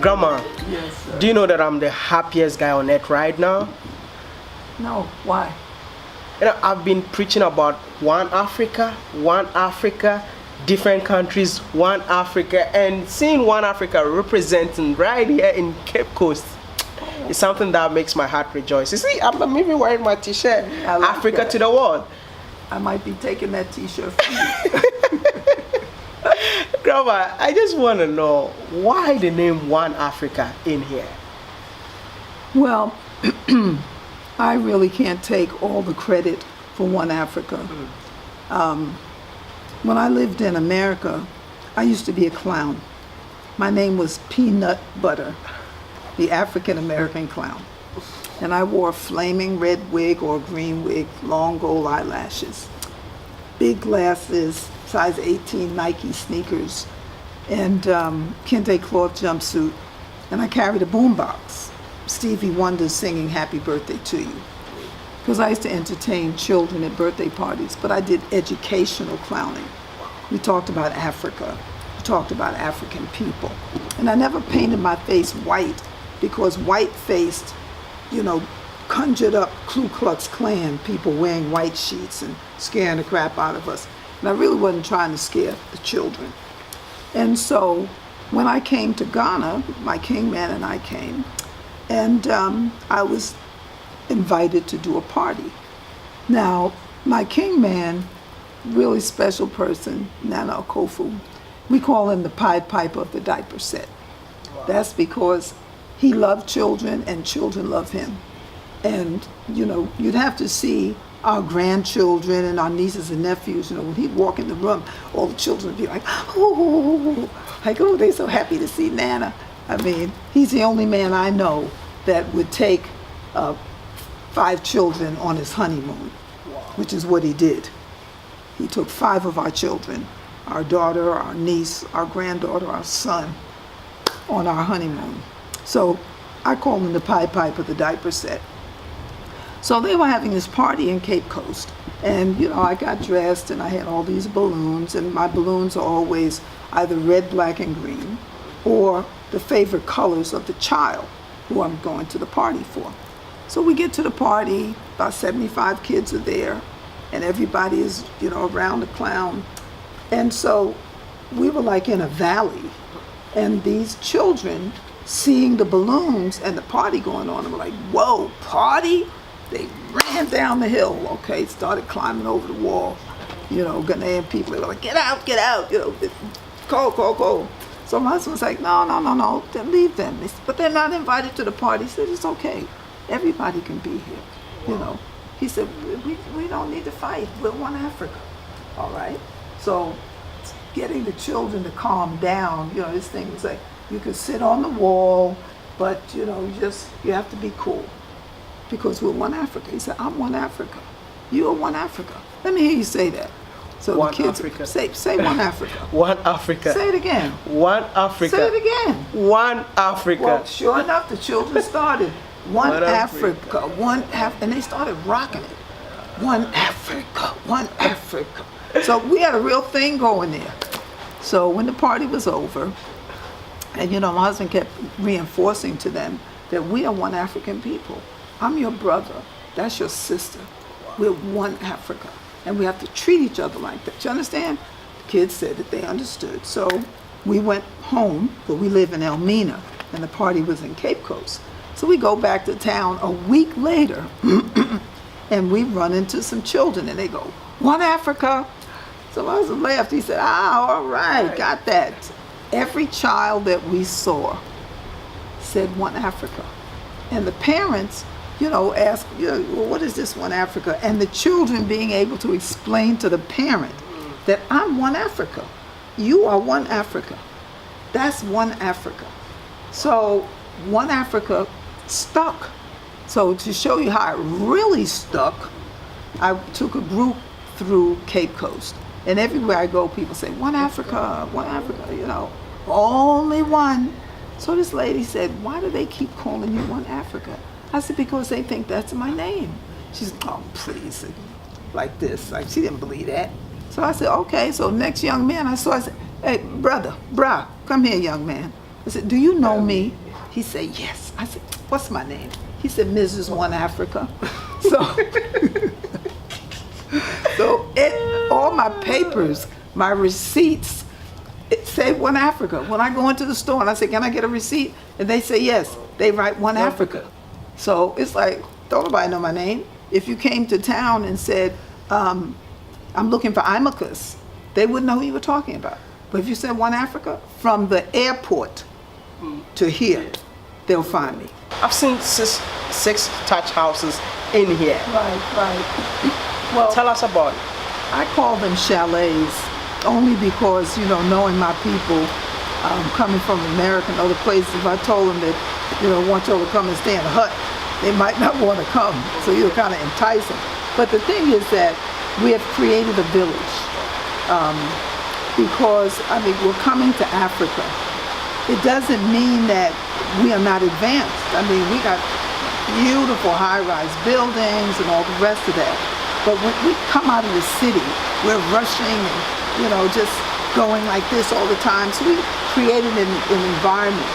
Grandma, Yes, sir. do you know that I'm the happiest guy on earth right now? No, why? You know, I've been preaching about one Africa, different countries, one Africa, and seeing one Africa representing right here in Cape Coast is something that makes my heart rejoice. You see, I'm even wearing my t-shirt, I like Africa that. to the world. I might be taking that t-shirt from you. Grandma, I just want to know why the name One Africa in here. Well, I really can't take all the credit for One Africa. When I lived in America, I used to be a clown. My name was Peanut Butter, the African American clown. And I wore a flaming red wig or a green wig, long gold eyelashes, big glasses, size 18 Nike sneakers, and kente cloth jumpsuit. And I carried a boombox, Stevie Wonder singing Happy Birthday to You. Because I used to entertain children at birthday parties, but I did educational clowning. We talked about Africa. We talked about African people. And I never painted my face white because white-faced, conjured up Ku Klux Klan people wearing white sheets and scaring the crap out of us. And I really wasn't trying to scare the children. And so when I came to Ghana, my king man and I came, and I was invited to do a party. Now, my king man, really special person, Nana Okofu, we call him the Pied Piper of the diaper set. Wow. That's because he loved children and children love him. And, you'd have to see our grandchildren and our nieces and nephews, when he'd walk in the room, all the children would be like, oh, they're so happy to see Nana. I mean, he's the only man I know that would take 5 children on his honeymoon, which is what he did. He took 5 of our children, our daughter, our niece, our granddaughter, our son, on our honeymoon. So I call him the Pied Piper of the diaper set. So they were having this party in Cape Coast, and I got dressed and I had all these balloons, and my balloons are always either red, black, and green, or the favorite colors of the child who I'm going to the party for. So we get to the party, about 75 kids are there, and everybody is, around the clown. And so we were like in a valley, and these children seeing the balloons and the party going on, and were like, whoa, party? They ran down the hill, started climbing over the wall. Ghanaian people, they were like, get out, go. So my husband's like, no, leave them. But they're not invited to the party. He said, it's okay. Everybody can be here, He said, we don't need to fight. We're one Africa, all right? So getting the children to calm down, this thing was like, you can sit on the wall, but, you have to be cool because we're one Africa. He said, I'm one Africa. You are one Africa. Let me hear you say that. So One the kids Africa. Say one Africa. One Africa. Say it again. One Africa. Say it again. One Africa. Well, sure enough, the children started. One Africa, and they started rocking it. One Africa. So we had a real thing going there. So when the party was over, and my husband kept reinforcing to them that we are one African people. I'm your brother. That's your sister. We're one Africa. And we have to treat each other like that. Do you understand? The kids said that they understood. So we went home, but we live in Elmina, and the party was in Cape Coast. So we go back to town a week later, and we run into some children, and they go, one Africa. So my husband laughed. He said, all right, got that. Every child that we saw said one Africa. And the parents, asked, well, what is this one Africa? And the children being able to explain to the parent that I'm one Africa. You are one Africa. That's one Africa. So one Africa stuck. So to show you how it really stuck, I took a group through Cape Coast. And everywhere I go, people say, one Africa, only one. So this lady said, why do they keep calling you one Africa? I said, because they think that's my name. She said, oh, please, like this. Like, she didn't believe that. So I said, okay. So next young man I saw, I said, hey, brah, come here, young man. I said, do you know me? He said, yes. I said, what's my name? He said, Mrs. One Africa. So all my papers, my receipts, it say One Africa. When I go into the store and I say, can I get a receipt? And they say yes, they write One Africa. So it's like, don't nobody know my name. If you came to town and said, I'm looking for Imacus, they wouldn't know who you were talking about. But if you said One Africa, from the airport to here, they'll find me. I've seen six touch houses in here. Right. Well, Tell us about it. I call them chalets only because, knowing my people, coming from America and other places, if I told them that, want y'all to come and stay in a hut, they might not want to come. So you'll kind of entice them. But the thing is that we have created a village because, we're coming to Africa. It doesn't mean that we are not advanced. We got beautiful high-rise buildings and all the rest of that. But when we come out of the city, we're rushing and, just going like this all the time. So we created an environment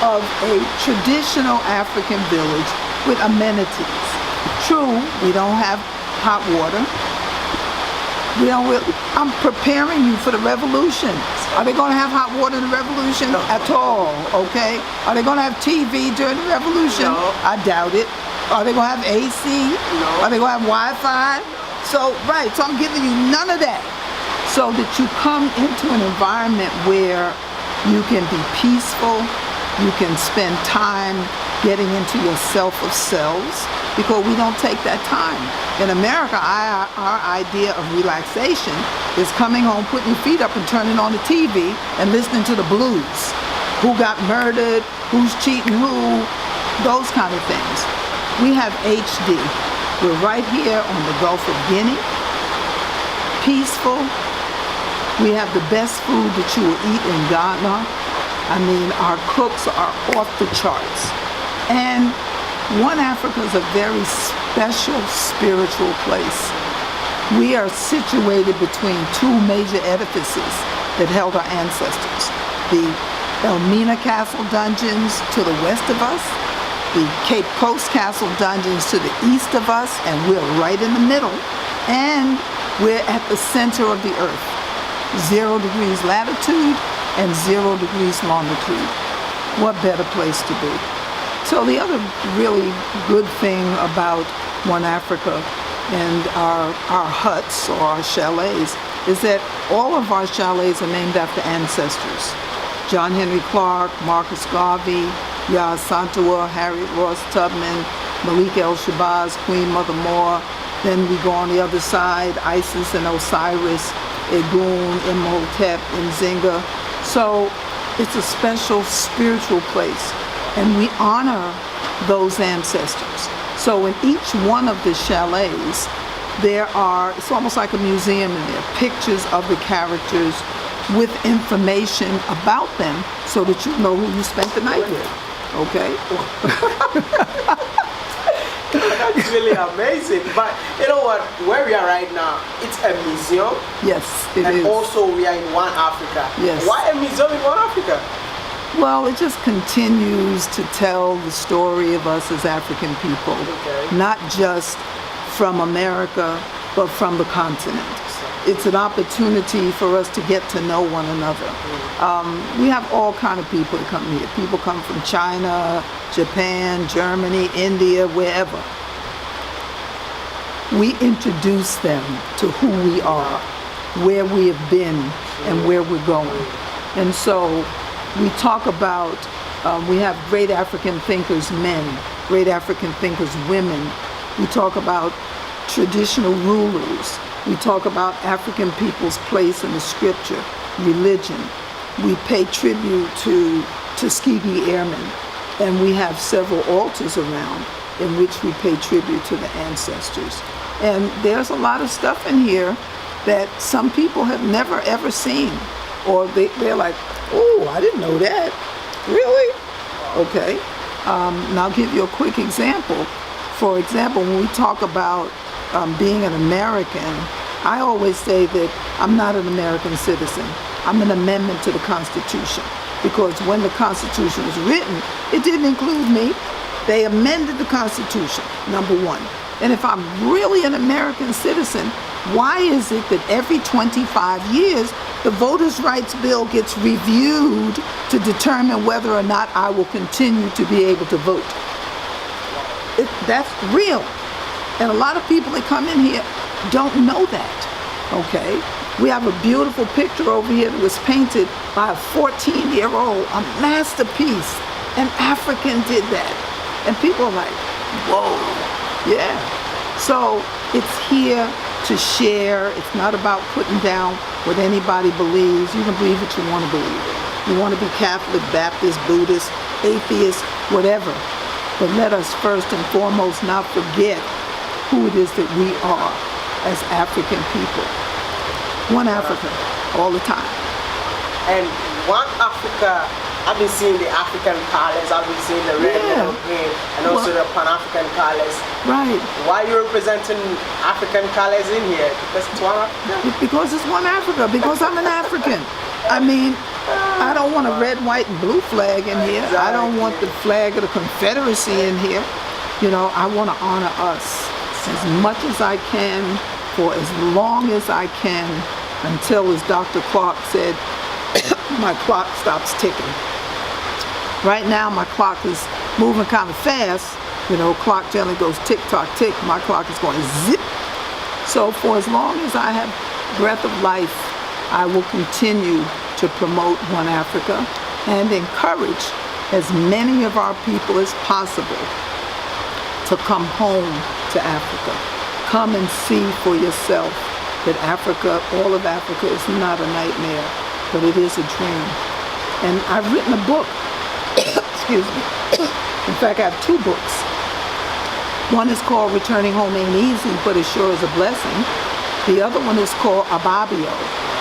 of a traditional African village with amenities. True, we don't have hot water. I'm preparing you for the revolution. Are they going to have hot water in the revolution? No. At all, okay? Are they going to have TV during the revolution? No. I doubt it. Are they going to have AC? No. Are they going to have Wi-Fi? So I'm giving you none of that. So that you come into an environment where you can be peaceful, you can spend time getting into yourself of selves, because we don't take that time. In America, our idea of relaxation is coming home, putting your feet up and turning on the TV and listening to the blues. Who got murdered, who's cheating who, those kind of things. We have HD. We're right here on the Gulf of Guinea, peaceful. We have the best food that you will eat in Ghana. Our cooks are off the charts. And One Africa is a very special spiritual place. We are situated between two major edifices that held our ancestors. The Elmina Castle dungeons to the west of us, the Cape Coast Castle dungeons to the east of us, and we're right in the middle. And we're at the center of the earth. 0 degrees latitude and 0 degrees longitude. What better place to be? So the other really good thing about One Africa and our huts or our chalets is that all of our chalets are named after ancestors. John Henry Clark, Marcus Garvey, Yah Santua, Harriet Ross Tubman, Malik El-Shabazz, Queen Mother Moore. Then we go on the other side, Isis and Osiris, Egun, Imhotep, Nzinga. So it's a special spiritual place. And we honor those ancestors. So in each one of the chalets, it's almost like a museum in there, pictures of the characters with information about them so that you know who you spent the night with, okay? That's really amazing. But you know what, where we are right now, it's a museum. Yes, it is. And also we are in One Africa. Yes. Why a museum in One Africa? Well, it just continues to tell the story of us as African people, not just from America, but from the continent. It's an opportunity for us to get to know one another. We have all kind of people that come here. People come from China, Japan, Germany, India, wherever. We introduce them to who we are, where we have been, and where we're going. And so we talk about, we have great African thinkers, men, great African thinkers, women. We talk about traditional rulers. We talk about African people's place in the scripture, religion. We pay tribute to Tuskegee Airmen, and we have several altars around in which we pay tribute to the ancestors. And there's a lot of stuff in here that some people have never ever seen, or they're like, oh, I didn't know that. Really? Okay. And I'll give you a quick example. For example, when we talk about being an American, I always say that I'm not an American citizen. I'm an amendment to the Constitution. because when the Constitution was written, it didn't include me. They amended the Constitution, number one. And if I'm really an American citizen, why is it that every 25 years the Voters' Rights Bill gets reviewed to determine whether or not I will continue to be able to vote? That's real. And a lot of people that come in here don't know that, okay? We have a beautiful picture over here that was painted by a 14-year-old, a masterpiece. An African did that. And people are like, whoa, yeah. So it's here to share. It's not about putting down what anybody believes. You can believe what you want to believe. You want to be Catholic, Baptist, Buddhist, atheist, whatever. But let us first and foremost not forget who it is that we are as African people. One Africa, all the time. And one Africa, I've been seeing the African colors, I've been seeing the red, yellow, green, and also the Pan-African colors. Right. Why are you representing African colors in here? Because it's one Africa? Because it's one Africa, because I'm an African. I mean, I don't want a red, white, and blue flag in here. Exactly. I don't want the flag of the Confederacy in here. You know, I want to honor us as much as I can, for as long as I can, until, as Dr. Clark said, my clock stops ticking. Right now, my clock is moving kind of fast. You know, clock generally goes tick, tock, tick. My clock is going zip. So for as long as I have breath of life, I will continue to promote One Africa and encourage as many of our people as possible to come home to Africa. Come and see for yourself that Africa, all of Africa, is not a nightmare, but it is a dream. And I've written a book. Excuse me. In fact, I have two books. One is called Returning Home Ain't Easy, but it sure is a blessing. The other one is called Ababio,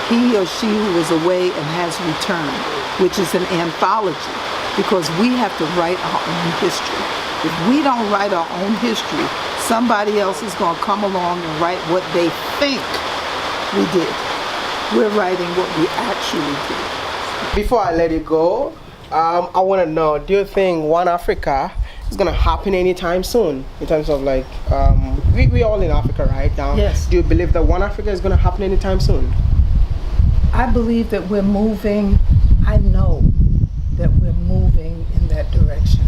He or She Who Was Away and Has Returned, which is an anthology, because we have to write our own history. If we don't write our own history, somebody else is going to come along and write what they think we did. We're writing what we actually did. Before I let you go, I want to know, do you think One Africa is going to happen anytime soon? In terms of like, we all in Africa right now. Yes. Do you believe that One Africa is going to happen anytime soon? I believe that we're moving, I know that we're moving in that direction.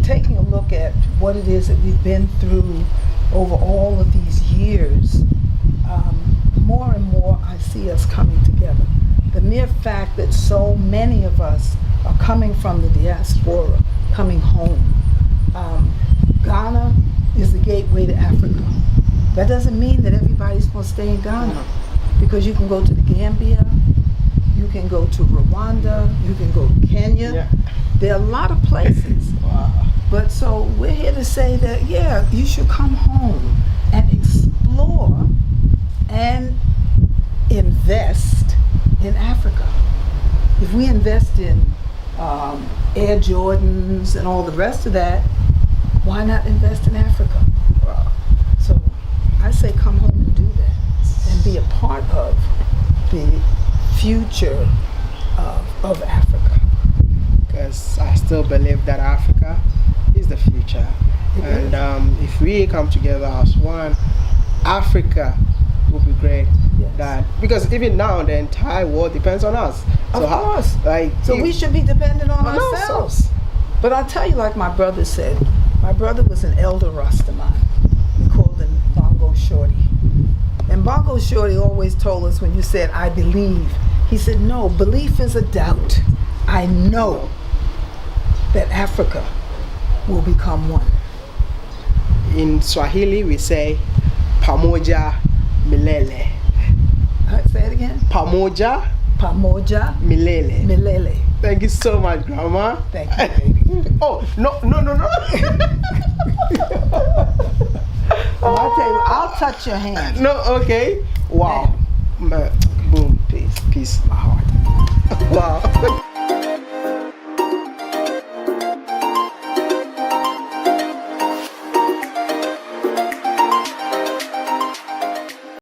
Taking a look at what it is that we've been through over all of these years, more and more I see us coming together. The mere fact that so many of us are coming from the diaspora, coming home. Ghana is the gateway to Africa. That doesn't mean that everybody's going to stay in Ghana, because you can go to the Gambia, you can go to Rwanda, you can go to Kenya. Yeah. There are a lot of places. Wow. But so we're here to say that, yeah, you should come home and explore and invest in Africa. If we invest in Air Jordans and all the rest of that, why not invest in Africa? Wow. So I say come home and do that and be a part of the future of Africa. Because I still believe that Africa is the future. And if we come together as one, Africa will be great. Yes. Because even now the entire world depends on us. Of course. So we should be dependent on ourselves. But I'll tell you, like my brother said, my brother was an elder Rastaman. We called him Bongo Shorty. And Bongo Shorty always told us, when you said, I believe, he said, no, belief is a doubt. I know that Africa will become one. In Swahili we say pamoja milele. Say it again. Pamoja milele. Milele. Thank you so much, Grandma. Thank you, baby. Oh, no. I'll touch your hand. No, okay. Wow. Boom, peace, my heart. Wow.